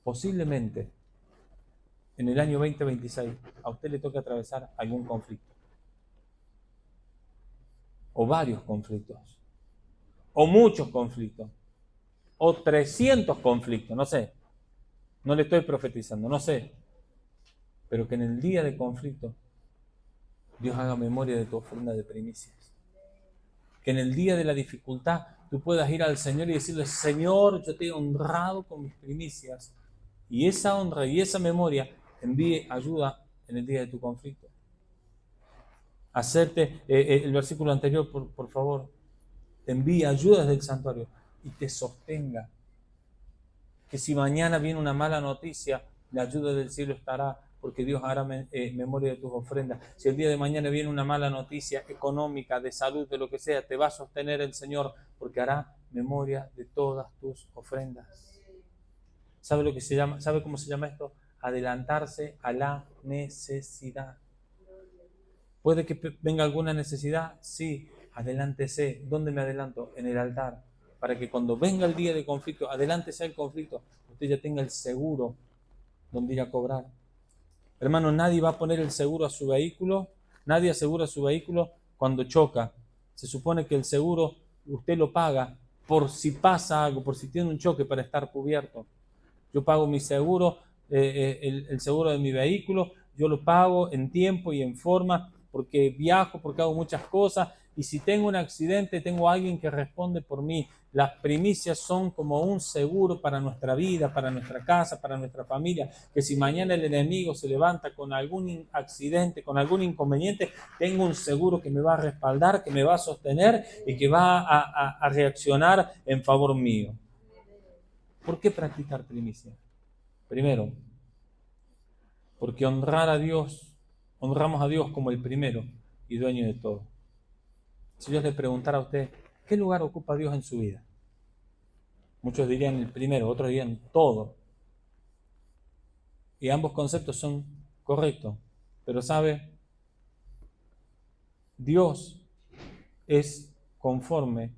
posiblemente en el año 2026 a usted le toque atravesar algún conflicto, o varios conflictos, o muchos conflictos, o 300 conflictos, no sé, no le estoy profetizando, no sé, pero que en el día de conflicto Dios haga memoria de tu ofrenda de primicias. Que en el día de la dificultad tú puedas ir al Señor y decirle: Señor, yo te he honrado con mis primicias. Y esa honra y esa memoria envíe ayuda en el día de tu conflicto. Hacerte el versículo anterior, por favor. Te envíe ayuda desde el santuario y te sostenga. Que si mañana viene una mala noticia, la ayuda del cielo estará, porque Dios hará memoria de tus ofrendas. Si el día de mañana viene una mala noticia económica, de salud, de lo que sea, te va a sostener el Señor, porque hará memoria de todas tus ofrendas. ¿Sabe lo que se llama? ¿Sabe cómo se llama esto? Adelantarse a la necesidad. ¿Puede que venga alguna necesidad? Sí, adelántese. ¿Dónde me adelanto? En el altar. Para que cuando venga el día de conflicto, adelántese al conflicto, usted ya tenga el seguro donde ir a cobrar. Hermano, nadie va a poner el seguro a su vehículo, nadie asegura su vehículo cuando choca. Se supone que el seguro usted lo paga por si pasa algo, por si tiene un choque, para estar cubierto. Yo pago mi seguro, el seguro de mi vehículo, yo lo pago en tiempo y en forma, porque viajo, porque hago muchas cosas, y si tengo un accidente, tengo a alguien que responde por mí. Las primicias son como un seguro para nuestra vida, para nuestra casa, para nuestra familia, que si mañana el enemigo se levanta con algún accidente, con algún inconveniente, tengo un seguro que me va a respaldar, que me va a sostener y que va a reaccionar en favor mío. ¿Por qué practicar primicias? Primero, porque honramos a Dios como el primero y dueño de todo. Si Dios le preguntara a usted, ¿qué lugar ocupa Dios en su vida? Muchos dirían el primero, otros dirían todo. Y ambos conceptos son correctos. Pero sabe, Dios es conforme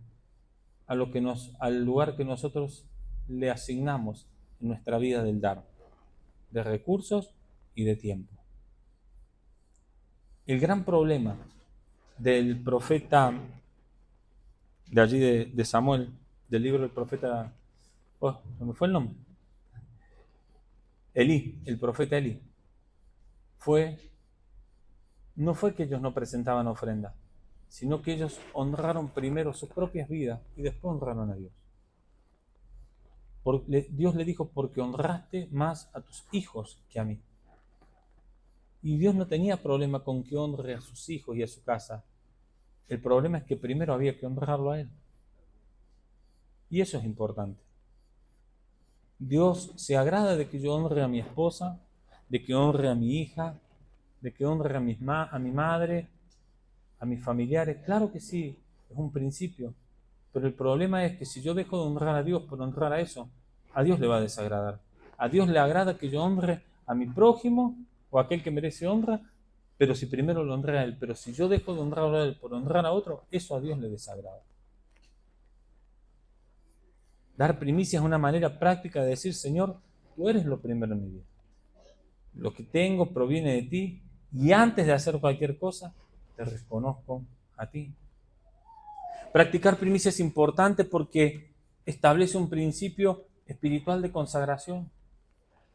a al lugar que nosotros le asignamos en nuestra vida del dar, de recursos y de tiempo. El gran problema del profeta de allí de Samuel, del libro del profeta, ¿se me fue el nombre? Elí, el profeta Elí, no fue que ellos no presentaban ofrenda, sino que ellos honraron primero sus propias vidas y después honraron a Dios. Dios le dijo: porque honraste más a tus hijos que a mí. Y Dios no tenía problema con que honre a sus hijos y a su casa. El problema es que primero había que honrarlo a Él. Y eso es importante. Dios se agrada de que yo honre a mi esposa, de que honre a mi hija, de que honre a mi madre, a mis familiares. Claro que sí, es un principio. Pero el problema es que si yo dejo de honrar a Dios por honrar a eso, a Dios le va a desagradar. A Dios le agrada que yo honre a mi prójimo o a aquel que merece honra, pero si primero lo honré a Él. Pero si yo dejo de honrar a Él por honrar a otro, eso a Dios le desagrada. Dar primicia es una manera práctica de decir: Señor, tú eres lo primero en mi vida. Lo que tengo proviene de ti, y antes de hacer cualquier cosa, te reconozco a ti. Practicar primicia es importante porque establece un principio espiritual de consagración.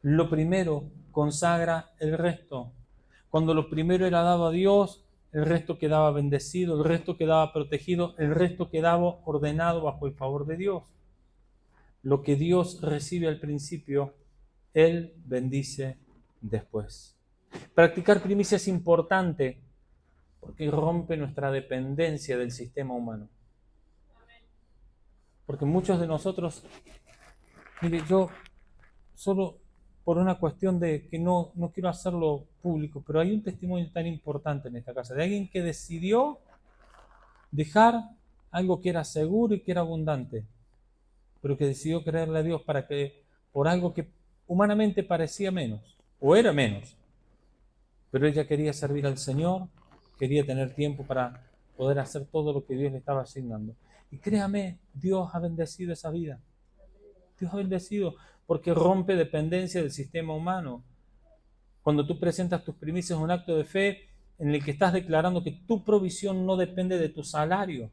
Lo primero consagra el resto. Cuando lo primero era dado a Dios, el resto quedaba bendecido, el resto quedaba protegido, el resto quedaba ordenado bajo el favor de Dios. Lo que Dios recibe al principio, Él bendice después. Practicar primicia es importante porque rompe nuestra dependencia del sistema humano. Porque muchos de nosotros, mire, yo solo por una cuestión de que no quiero hacerlo público, pero hay un testimonio tan importante en esta casa, de alguien que decidió dejar algo que era seguro y que era abundante, pero que decidió creerle a Dios por algo que humanamente parecía menos, o era menos, pero ella quería servir al Señor, quería tener tiempo para poder hacer todo lo que Dios le estaba asignando. Y créame, Dios ha bendecido esa vida. Dios ha bendecido, porque rompe dependencia del sistema humano. Cuando tú presentas tus primicias es un acto de fe en el que estás declarando que tu provisión no depende de tu salario,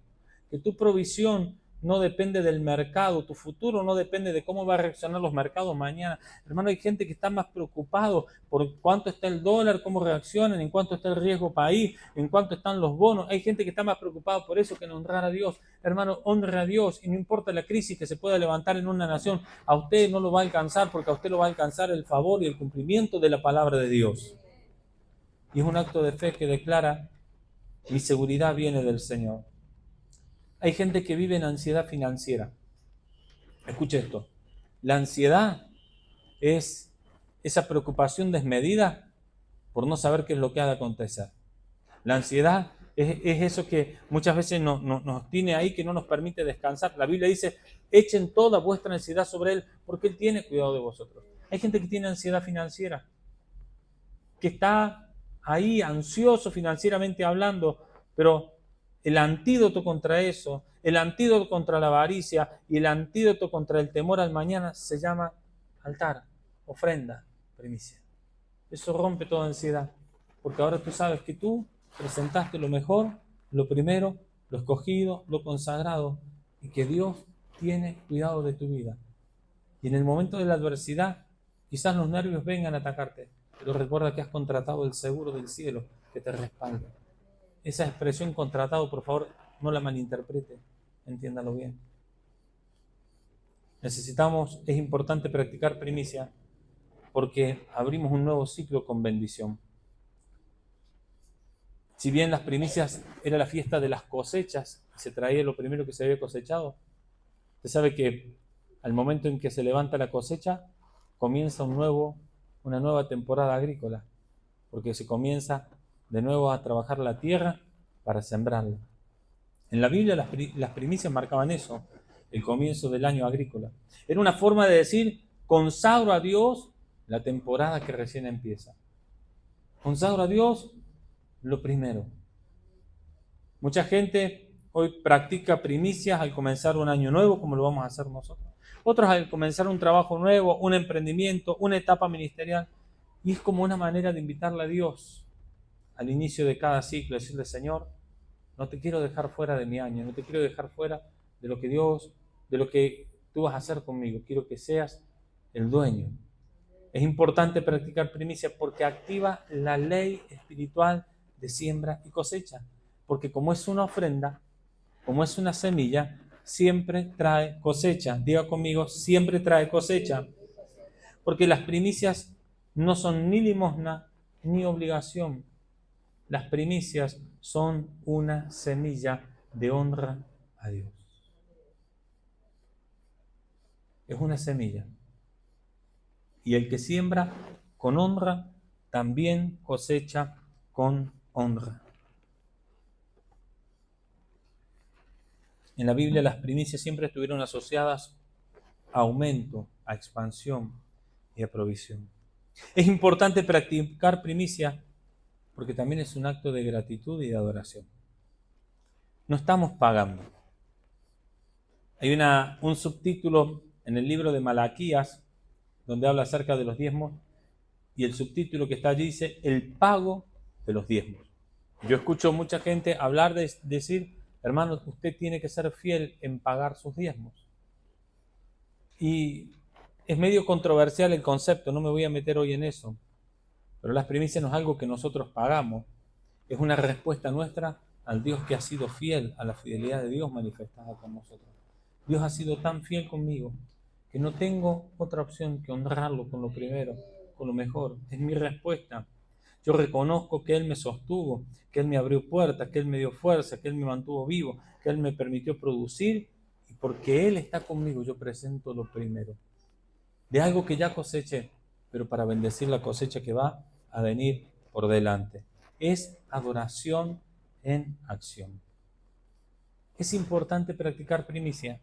que tu provisión no depende del mercado, tu futuro no depende de cómo va a reaccionar los mercados mañana. Hermano, hay gente que está más preocupado por cuánto está el dólar, cómo reaccionan, en cuánto está el riesgo país, en cuánto están los bonos. Hay gente que está más preocupada por eso que en honrar a Dios. Hermano, honra a Dios y no importa la crisis que se pueda levantar en una nación, a usted no lo va a alcanzar porque a usted lo va a alcanzar el favor y el cumplimiento de la palabra de Dios. Y es un acto de fe que declara: mi seguridad viene del Señor. Hay gente que vive en ansiedad financiera. Escuche esto. La ansiedad es esa preocupación desmedida por no saber qué es lo que ha de acontecer. La ansiedad es eso que muchas veces nos tiene ahí, que no nos permite descansar. La Biblia dice: echen toda vuestra ansiedad sobre Él, porque Él tiene cuidado de vosotros. Hay gente que tiene ansiedad financiera, que está ahí ansioso financieramente hablando, pero el antídoto contra eso, el antídoto contra la avaricia y el antídoto contra el temor al mañana se llama altar, ofrenda, primicia. Eso rompe toda ansiedad, porque ahora tú sabes que tú presentaste lo mejor, lo primero, lo escogido, lo consagrado, y que Dios tiene cuidado de tu vida. Y en el momento de la adversidad, quizás los nervios vengan a atacarte, pero recuerda que has contratado el seguro del cielo que te respalda. Esa expresión contratado, por favor, no la malinterprete, entiéndalo bien. Es importante practicar primicia porque abrimos un nuevo ciclo con bendición. Si bien las primicias era la fiesta de las cosechas, se traía lo primero que se había cosechado, usted sabe que al momento en que se levanta la cosecha, comienza una nueva temporada agrícola, porque se comienza de nuevo a trabajar la tierra para sembrarla. En la Biblia las primicias marcaban eso, el comienzo del año agrícola. Era una forma de decir: consagro a Dios la temporada que recién empieza. Consagro a Dios lo primero. Mucha gente hoy practica primicias al comenzar un año nuevo, como lo vamos a hacer nosotros. Otros al comenzar un trabajo nuevo, un emprendimiento, una etapa ministerial. Y es como una manera de invitarle a Dios al inicio de cada ciclo, decirle: Señor, no te quiero dejar fuera de mi año, no te quiero dejar fuera de lo que tú vas a hacer conmigo. Quiero que seas el dueño. Es importante practicar primicia porque activa la ley espiritual de siembra y cosecha. Porque como es una ofrenda, como es una semilla, siempre trae cosecha. Diga conmigo: siempre trae cosecha. Porque las primicias no son ni limosna ni obligación. Las primicias son una semilla de honra a Dios. Es una semilla. Y el que siembra con honra, también cosecha con honra. En la Biblia las primicias siempre estuvieron asociadas a aumento, a expansión y a provisión. Es importante practicar primicia porque también es un acto de gratitud y de adoración. No estamos pagando. Hay un subtítulo en el libro de Malaquías donde habla acerca de los diezmos, y el subtítulo que está allí dice: el pago de los diezmos. Yo escucho mucha gente hablar de decir: hermano, usted tiene que ser fiel en pagar sus diezmos. Y es medio controversial el concepto, no me voy a meter hoy en eso, pero las primicias no es algo que nosotros pagamos, es una respuesta nuestra al Dios que ha sido fiel, a la fidelidad de Dios manifestada con nosotros. Dios ha sido tan fiel conmigo que no tengo otra opción que honrarlo con lo primero, con lo mejor. Es mi respuesta. Yo reconozco que Él me sostuvo, que Él me abrió puertas, que Él me dio fuerza, que Él me mantuvo vivo, que Él me permitió producir, y porque Él está conmigo yo presento lo primero. De algo que ya coseché, pero para bendecir la cosecha que va a venir por delante. Es adoración en acción. Es importante practicar primicia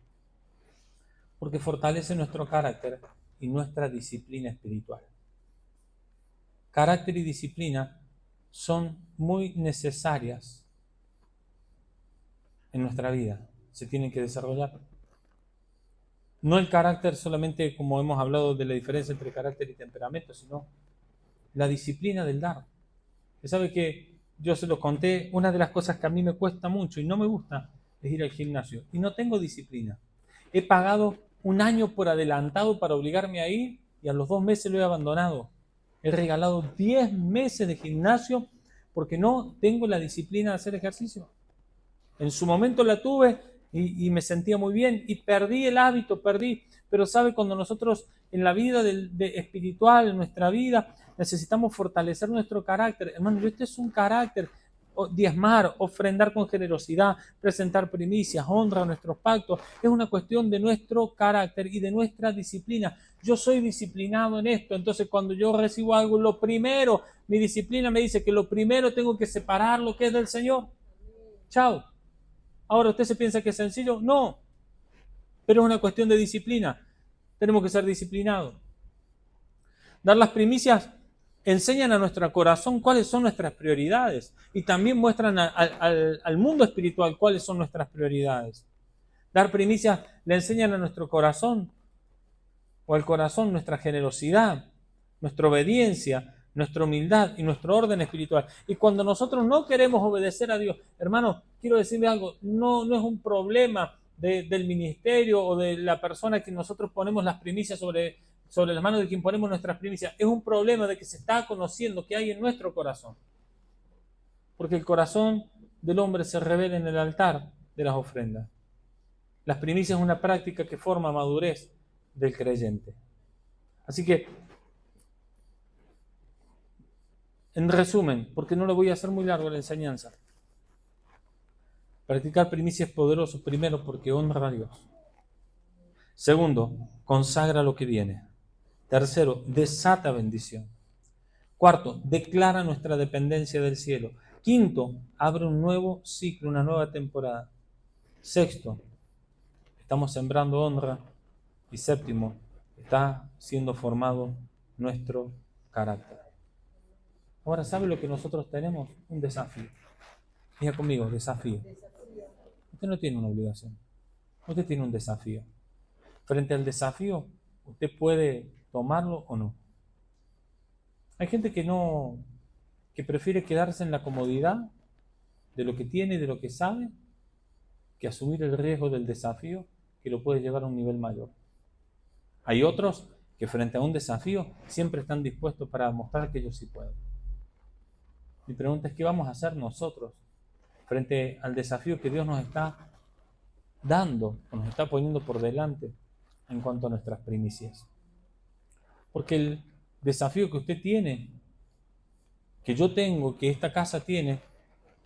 porque fortalece nuestro carácter y nuestra disciplina espiritual. Carácter y disciplina son muy necesarias en nuestra vida, se tienen que desarrollar. No el carácter solamente como hemos hablado de la diferencia entre carácter y temperamento, sino la disciplina del dar. Usted sabe que yo se lo conté, una de las cosas que a mí me cuesta mucho y no me gusta es ir al gimnasio. Y no tengo disciplina. He pagado un año por adelantado para obligarme a ir y a los 2 meses lo he abandonado. He regalado 10 meses de gimnasio porque no tengo la disciplina de hacer ejercicio. En su momento la tuve y me sentía muy bien y perdí el hábito, pero sabe, cuando nosotros en la vida espiritual, en nuestra vida, necesitamos fortalecer nuestro carácter. Hermano, este es un carácter: diezmar, ofrendar con generosidad, presentar primicias, honra a nuestros pactos. Es una cuestión de nuestro carácter y de nuestra disciplina. Yo soy disciplinado en esto, entonces cuando yo recibo algo, lo primero, mi disciplina me dice que lo primero tengo que separar lo que es del Señor. Chao. Ahora, ¿usted se piensa que es sencillo? No, pero es una cuestión de disciplina. Tenemos que ser disciplinados. Dar las primicias enseñan a nuestro corazón cuáles son nuestras prioridades y también muestran al mundo espiritual cuáles son nuestras prioridades. Dar primicias le enseñan a nuestro corazón o al corazón nuestra generosidad, nuestra obediencia, nuestra humildad y nuestro orden espiritual. Y cuando nosotros no queremos obedecer a Dios, hermano, quiero decirle algo, no es un problema del ministerio o de la persona que nosotros ponemos las primicias sobre las manos de quien ponemos nuestras primicias. Es un problema de que se está conociendo que hay en nuestro corazón. Porque el corazón del hombre se revela en el altar de las ofrendas. Las primicias es una práctica que forma madurez del creyente. Así que, en resumen, porque no lo voy a hacer muy largo la enseñanza, practicar primicias es poderoso, primero porque honra a Dios. Segundo, consagra lo que viene. Tercero, desata bendición. Cuarto, declara nuestra dependencia del cielo. Quinto, abre un nuevo ciclo, una nueva temporada. Sexto, estamos sembrando honra. Y séptimo, está siendo formado nuestro carácter. Ahora, ¿sabe lo que nosotros tenemos? Un desafío. Diga conmigo, desafío. Usted no tiene una obligación. Usted tiene un desafío. Frente al desafío, usted puede tomarlo o no. Hay gente que prefiere quedarse en la comodidad de lo que tiene y de lo que sabe, que asumir el riesgo del desafío que lo puede llevar a un nivel mayor. Hay otros que frente a un desafío siempre están dispuestos para mostrar que ellos sí pueden. Mi pregunta es: ¿qué vamos a hacer nosotros frente al desafío que Dios nos está dando, o nos está poniendo por delante en cuanto a nuestras primicias? Porque el desafío que usted tiene, que yo tengo, que esta casa tiene,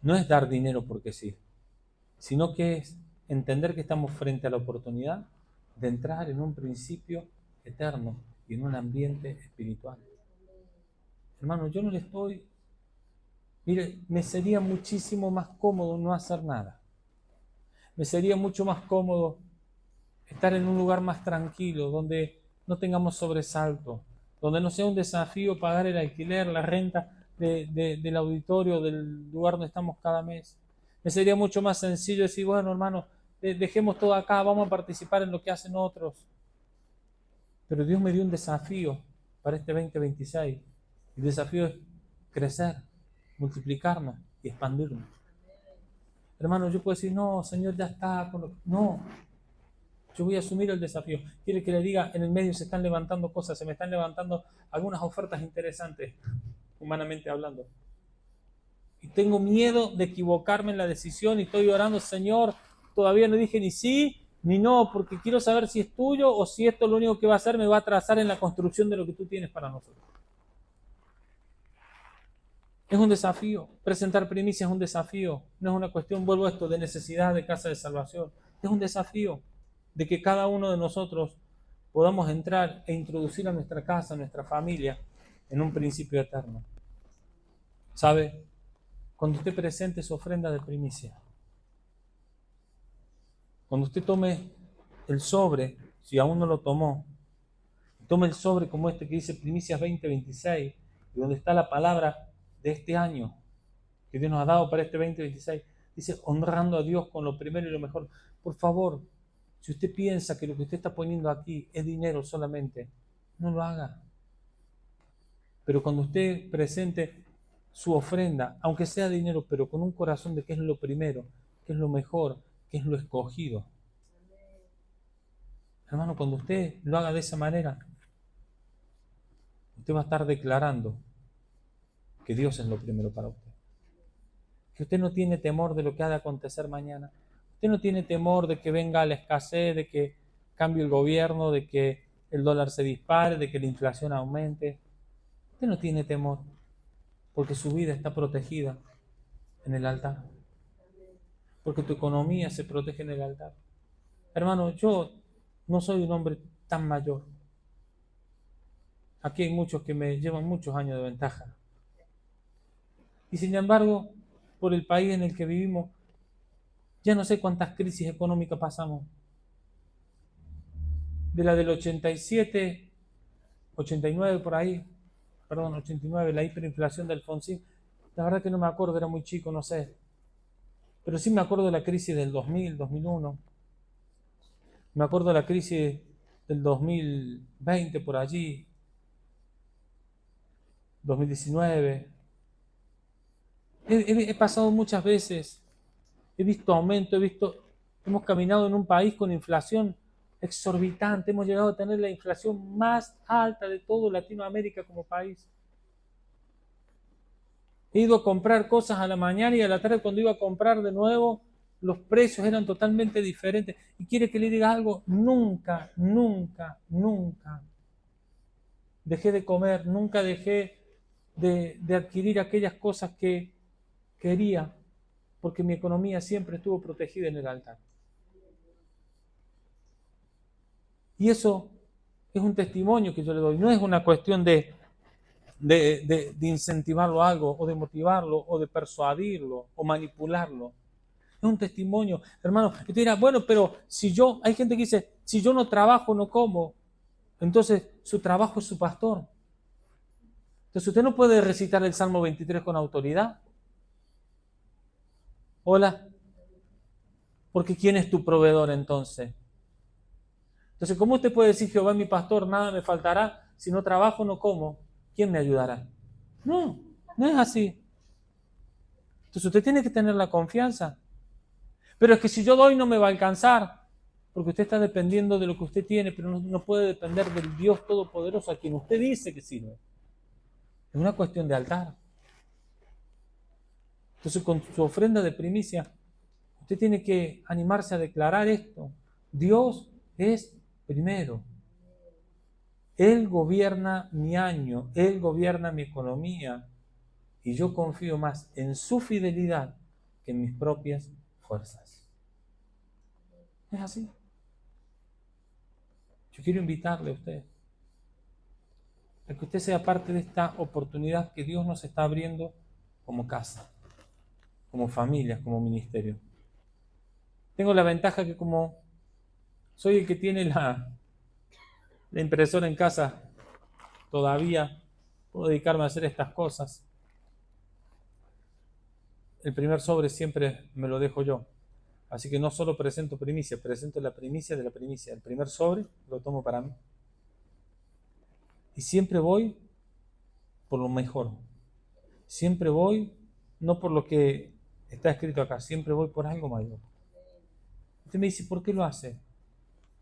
no es dar dinero porque sí, sino que es entender que estamos frente a la oportunidad de entrar en un principio eterno y en un ambiente espiritual. Hermano, yo no le estoy... Mire, me sería muchísimo más cómodo no hacer nada. Me sería mucho más cómodo estar en un lugar más tranquilo, donde no tengamos sobresalto, donde no sea un desafío pagar el alquiler, la renta del auditorio, del lugar donde estamos cada mes. Me sería mucho más sencillo decir: bueno, hermano, dejemos todo acá, vamos a participar en lo que hacen otros. Pero Dios me dio un desafío para este 2026. El desafío es crecer, multiplicarnos y expandirnos. Hermano, yo puedo decir: no, Señor, ya está. No, yo voy a asumir el desafío. Quiere que le diga, en el medio se están levantando cosas, se me están levantando algunas ofertas interesantes, humanamente hablando. Y tengo miedo de equivocarme en la decisión y estoy orando: Señor, todavía no dije ni sí ni no, porque quiero saber si es tuyo o si esto lo único que va a hacer me va a atrasar en la construcción de lo que tú tienes para nosotros. Es un desafío. Presentar primicias es un desafío. No es una cuestión, vuelvo a esto, de necesidad de casa de salvación. Es un desafío de que cada uno de nosotros podamos entrar e introducir a nuestra casa, a nuestra familia, en un principio eterno. ¿Sabe? Cuando usted presente su ofrenda de primicia, cuando usted tome el sobre, si aún no lo tomó, tome el sobre como este que dice Primicias 2026, y donde está la palabra de este año que Dios nos ha dado para este 2026, dice: honrando a Dios con lo primero y lo mejor. Por favor, Si usted piensa que lo que usted está poniendo aquí es dinero solamente, no lo haga. Pero cuando usted presente su ofrenda, aunque sea dinero, pero con un corazón de que es lo primero, que es lo mejor, que es lo escogido. Hermano, cuando usted lo haga de esa manera, usted va a estar declarando que Dios es lo primero para usted. Que usted no tiene temor de lo que ha de acontecer mañana. Usted no tiene temor de que venga la escasez, de que cambie el gobierno, de que el dólar se dispare, de que la inflación aumente. Usted no tiene temor, porque su vida está protegida en el altar. Porque tu economía se protege en el altar. Hermano, yo no soy un hombre tan mayor. Aquí hay muchos que me llevan muchos años de ventaja. Y sin embargo, por el país en el que vivimos, ya no sé cuántas crisis económicas pasamos. De la del 87, 89 por ahí, perdón, 89, la hiperinflación de Alfonsín. La verdad que no me acuerdo, era muy chico, no sé. Pero sí me acuerdo de la crisis del 2000, 2001. Me acuerdo de la crisis del 2020 por allí, 2019. He pasado muchas veces, he visto aumento, hemos caminado en un país con inflación exorbitante, hemos llegado a tener la inflación más alta de todo Latinoamérica como país. He ido a comprar cosas a la mañana y a la tarde cuando iba a comprar de nuevo, los precios eran totalmente diferentes. Y quiere que le diga algo, nunca, nunca, nunca dejé de comer, nunca dejé de adquirir aquellas cosas que quería, porque mi economía siempre estuvo protegida en el altar. Y eso es un testimonio que yo le doy, no es una cuestión de incentivarlo a algo, o de motivarlo, o de persuadirlo, o manipularlo. Es un testimonio, hermano. Y te dirá, bueno, pero hay gente que dice, si yo no trabajo, no como. Entonces, su trabajo es su pastor. Entonces, usted no puede recitar el Salmo 23 con autoridad. Hola. Porque ¿quién es tu proveedor entonces? Entonces, ¿cómo usted puede decir, Jehová es mi pastor, nada me faltará? Si no trabajo, no como. ¿Quién me ayudará? No, no es así. Entonces, usted tiene que tener la confianza. Pero es que si yo doy no me va a alcanzar, porque usted está dependiendo de lo que usted tiene, pero no puede depender del Dios Todopoderoso a quien usted dice que sirve. Es una cuestión de altar. Entonces, con su ofrenda de primicia, usted tiene que animarse a declarar esto. Dios es primero. Él gobierna mi año, Él gobierna mi economía, y yo confío más en su fidelidad que en mis propias fuerzas. Es así. Yo quiero invitarle a usted a que usted sea parte de esta oportunidad que Dios nos está abriendo como casa, como familia, como ministerio. Tengo la ventaja que como soy el que tiene la impresora en casa, todavía puedo dedicarme a hacer estas cosas. El primer sobre siempre me lo dejo yo. Así que no solo presento primicia, presento la primicia de la primicia. El primer sobre lo tomo para mí. Y siempre voy por lo mejor. Siempre voy, no por lo que está escrito acá, siempre voy por algo mayor. Usted me dice, ¿por qué lo hace?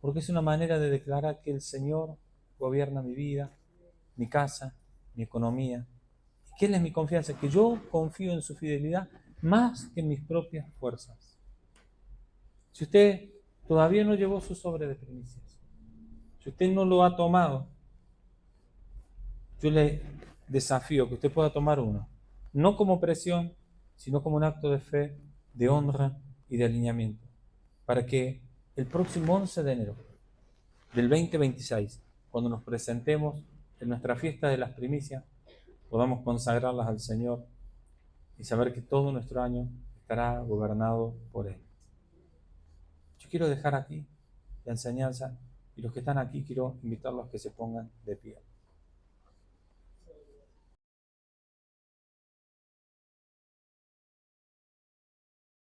Porque es una manera de declarar que el Señor gobierna mi vida, mi casa, mi economía. Y que Él es mi confianza, que yo confío en su fidelidad más que en mis propias fuerzas. Si usted todavía no llevó su sobre de primicias, si usted no lo ha tomado, yo le desafío que usted pueda tomar uno, no como presión, sino como un acto de fe, de honra y de alineamiento, para que el próximo 11 de enero del 2026, cuando nos presentemos en nuestra fiesta de las primicias, podamos consagrarlas al Señor y saber que todo nuestro año estará gobernado por Él. Yo quiero dejar aquí la enseñanza y los que están aquí quiero invitarlos a que se pongan de pie.